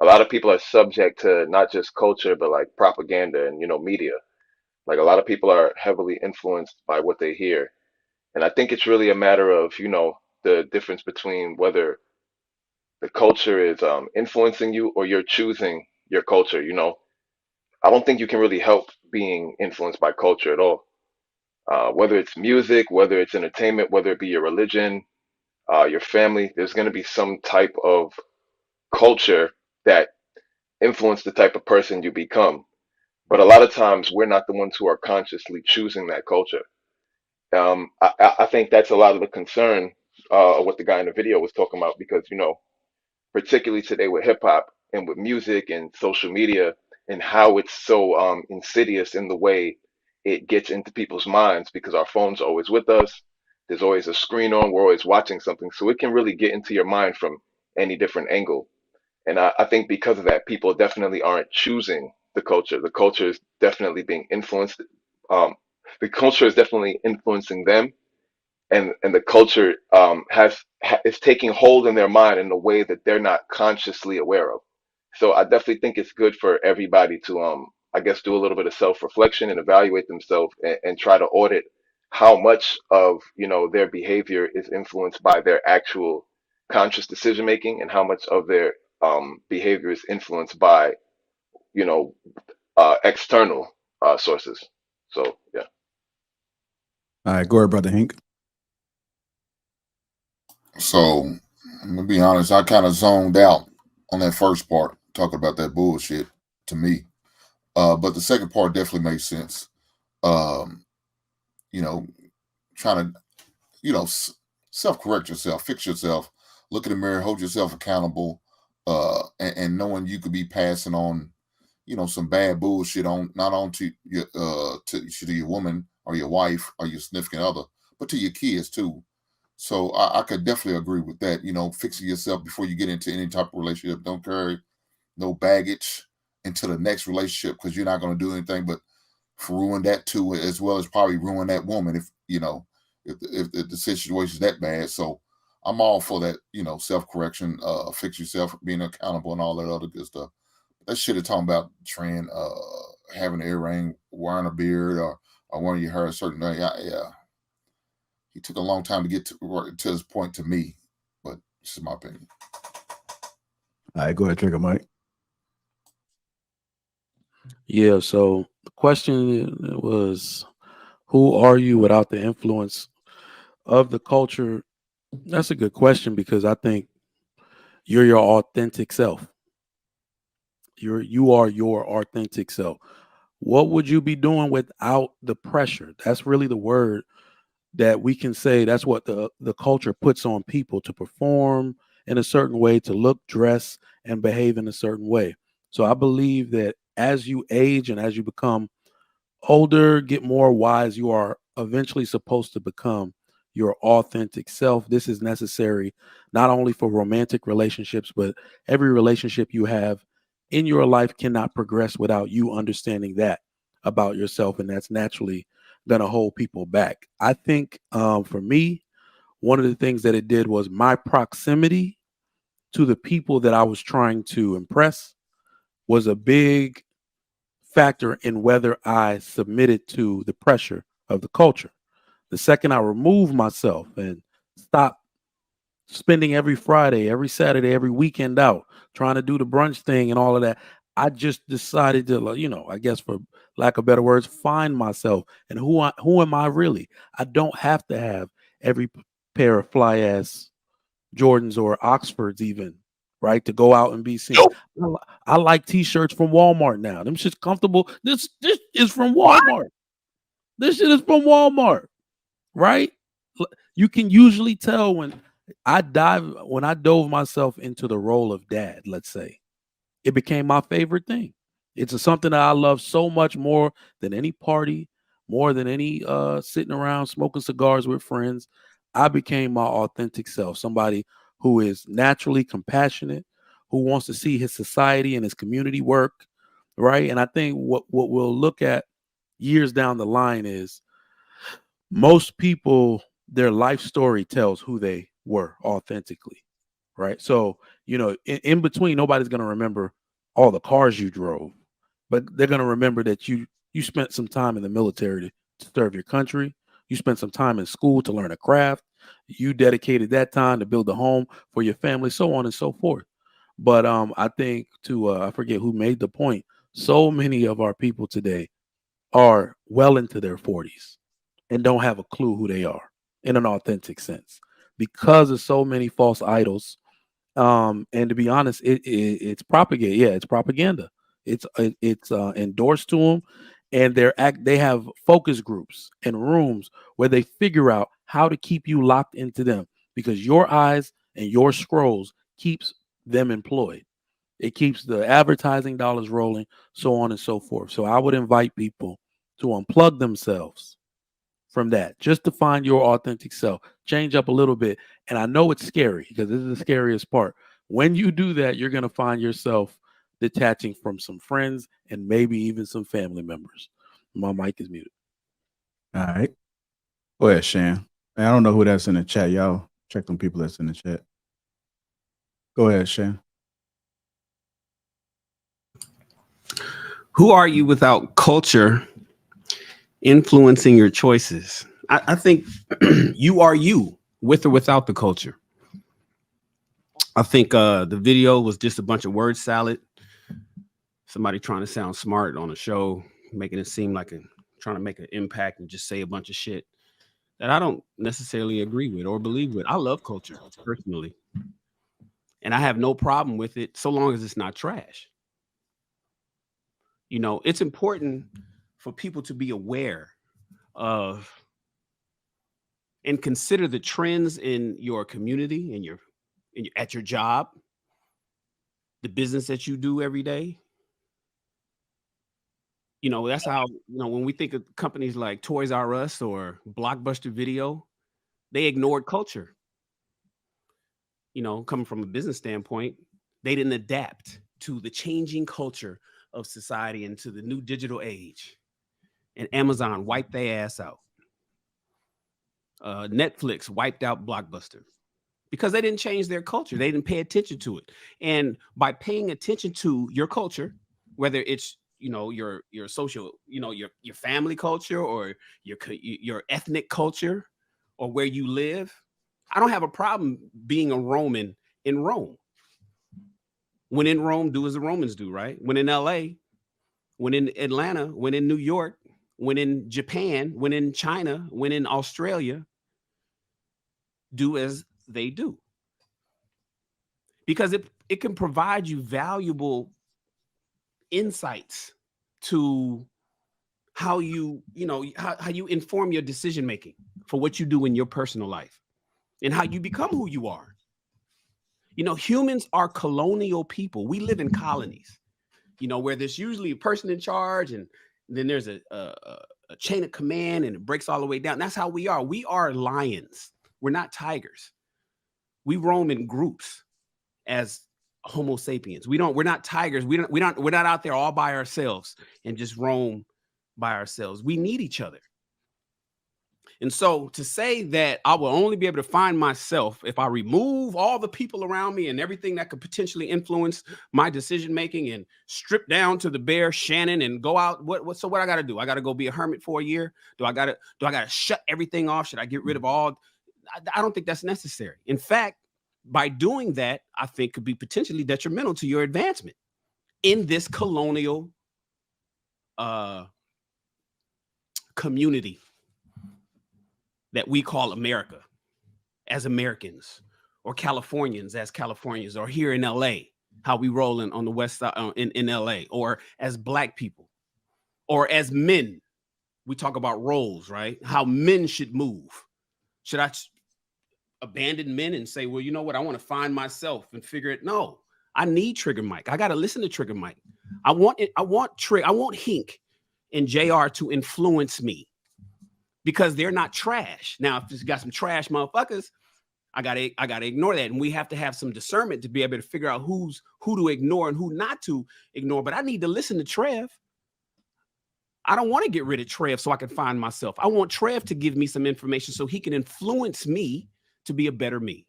a lot of people are subject to not just culture, but like propaganda and, media. Like a lot of people are heavily influenced by what they hear. And I think it's really a matter of, the difference between whether the culture is influencing you or you're choosing your culture. I don't think you can really help being influenced by culture at all. Whether it's music, whether it's entertainment, whether it be your religion, your family, there's going to be some type of culture that influence the type of person you become. But a lot of times we're not the ones who are consciously choosing that culture. I think that's a lot of the concern of what the guy in the video was talking about because, particularly today with hip hop and with music and social media and how it's so insidious in the way it gets into people's minds because our phones are always with us. There's always a screen on. We're always watching something. So it can really get into your mind from any different angle. And I think because of that, people definitely aren't choosing the culture. The culture is definitely being influenced. Um, the culture is definitely influencing them, and the culture is taking hold in their mind in a way that they're not consciously aware of. So I definitely think it's good for everybody to I guess do a little bit of self-reflection and evaluate themselves and try to audit how much of their behavior is influenced by their actual conscious decision making and how much of their behavior is influenced by you know external sources. So yeah. All right, go ahead, brother Hank. So, I'm gonna be honest, I kind of zoned out on that first part, talking about that bullshit to me. But the second part definitely makes sense. Um, you know, trying to, self correct yourself, fix yourself, look in the mirror, hold yourself accountable, and knowing you could be passing on, some bad bullshit on not on to your woman or your wife or your significant other, but to your kids too. So I could definitely agree with that. Fixing yourself before you get into any type of relationship. Don't carry no baggage into the next relationship because you're not going to do anything but ruin that too, as well as probably ruin that woman if the situation's that bad. So I'm all for that, self correction, fix yourself, being accountable, and all that other good stuff. That shit is talking about trend, having an earring, wearing a beard, or wearing your hair a certain way. Yeah, he took a long time to get to his point to me, but this is my opinion. All right, go ahead, Trigger Mike. Yeah, so the question was, who are you without the influence of the culture? That's a good question because I think you're your authentic self. You are your authentic self. What would you be doing without the pressure? That's really the word that we can say. That's what the culture puts on people to perform in a certain way, to look, dress, and behave in a certain way. So I believe that as you age and as you become older, get more wise, you are eventually supposed to become your authentic self. This is necessary not only for romantic relationships, but every relationship you have in your life cannot progress without you understanding that about yourself. And that's naturally going to hold people back. I think for me, one of the things that it did was my proximity to the people that I was trying to impress was a big factor in whether I submitted to the pressure of the culture. The second I removed myself and stopped spending every Friday, every Saturday, every weekend out trying to do the brunch thing and all of that, I just decided to, I guess for lack of better words, find myself and who am I really? I don't have to have every pair of fly ass Jordans or Oxfords even, right? To go out and be seen. I like t-shirts from Walmart now. Them shit's comfortable. This is from Walmart. This shit is from Walmart, right? You can usually tell when I dove myself into the role of dad, let's say, it became my favorite thing. It's something that I love so much more than any party, more than any sitting around smoking cigars with friends. I became my authentic self, somebody who is naturally compassionate, who wants to see his society and his community work, right? And I think what we'll look at years down the line is most people, their life story tells who they were authentically. right? So, you know, in between, nobody's going to remember all the cars you drove, but they're going to remember that you spent some time in the military to serve your country. You spent some time in school to learn a craft. You dedicated that time to build a home for your family, so on and so forth. But I think I forget who made the point. So many of our people today are well into their 40s and don't have a clue who they are in an authentic sense because of so many false idols. And to be honest, it's propaganda. Yeah, it's propaganda. It's endorsed to them, and they have focus groups and rooms where they figure out how to keep you locked into them because your eyes and your scrolls keeps them employed. It keeps the advertising dollars rolling, so on and so forth. So I would invite people to unplug themselves from that just to find your authentic self, change up a little bit. And I know it's scary because this is the scariest part. When you do that, you're going to find yourself detaching from some friends and maybe even some family members. My mic is muted. All right. Go ahead, Shan. I don't know who that's in the chat. Y'all check them people that's in the chat. Go ahead, Shan. Who are you without culture influencing your choices? I think you are you with or without the culture. I think the video was just a bunch of word salad. Somebody trying to sound smart on a show, making it seem like trying to make an impact and just say a bunch of shit that I don't necessarily agree with or believe with. I love culture personally, and I have no problem with it so long as it's not trash. You know, it's important for people to be aware of and consider the trends in your community and at your job, the business that you do every day. You know, that's how, you know, when we think of companies like Toys R Us or Blockbuster Video, they ignored culture. You know, coming from a business standpoint, they didn't adapt to the changing culture of society and to the new digital age. And Amazon wiped their ass out. Netflix wiped out Blockbuster because they didn't change their culture. They didn't pay attention to it. And by paying attention to your culture, whether it's, you know, your social, you know, your family culture or your ethnic culture or where you live, I don't have a problem being a Roman in Rome. When in Rome, do as the Romans do, right? When in LA, when in Atlanta, when in New York, when in Japan, when in China, when in Australia, do as they do. Because it can provide you valuable insights to how you inform your decision making for what you do in your personal life and how you become who you are. You know, humans are colonial people. We live in colonies, you know, where there's usually a person in charge and then there's a chain of command and it breaks all the way down. That's how we are. We are lions. We're not tigers. We roam in groups as Homo sapiens. We're not tigers. We're not out there all by ourselves and just roam by ourselves. We need each other. And so to say that I will only be able to find myself if I remove all the people around me and everything that could potentially influence my decision making and strip down to the bare Shannon and go out. So what I got to do? I got to go be a hermit for a year. Do I got to shut everything off? Should I get rid of all? I don't think that's necessary. In fact, by doing that, I think could be potentially detrimental to your advancement in this colonial community that we call America as Americans, or Californians as Californians, or here in LA, how we roll on the west side in LA, or as Black people, or as men. We talk about roles, right? How men should move. Should I abandon men and say, well, you know what? I want to find myself and figure it. No, I need Trigger Mike. I got to listen to Trigger Mike. I want Hink and JR to influence me because they're not trash. Now, if it's got some trash motherfuckers, I gotta ignore that. And we have to have some discernment to be able to figure out who to ignore and who not to ignore. But I need to listen to Trev. I don't want to get rid of Trev so I can find myself. I want Trev to give me some information so he can influence me to be a better me.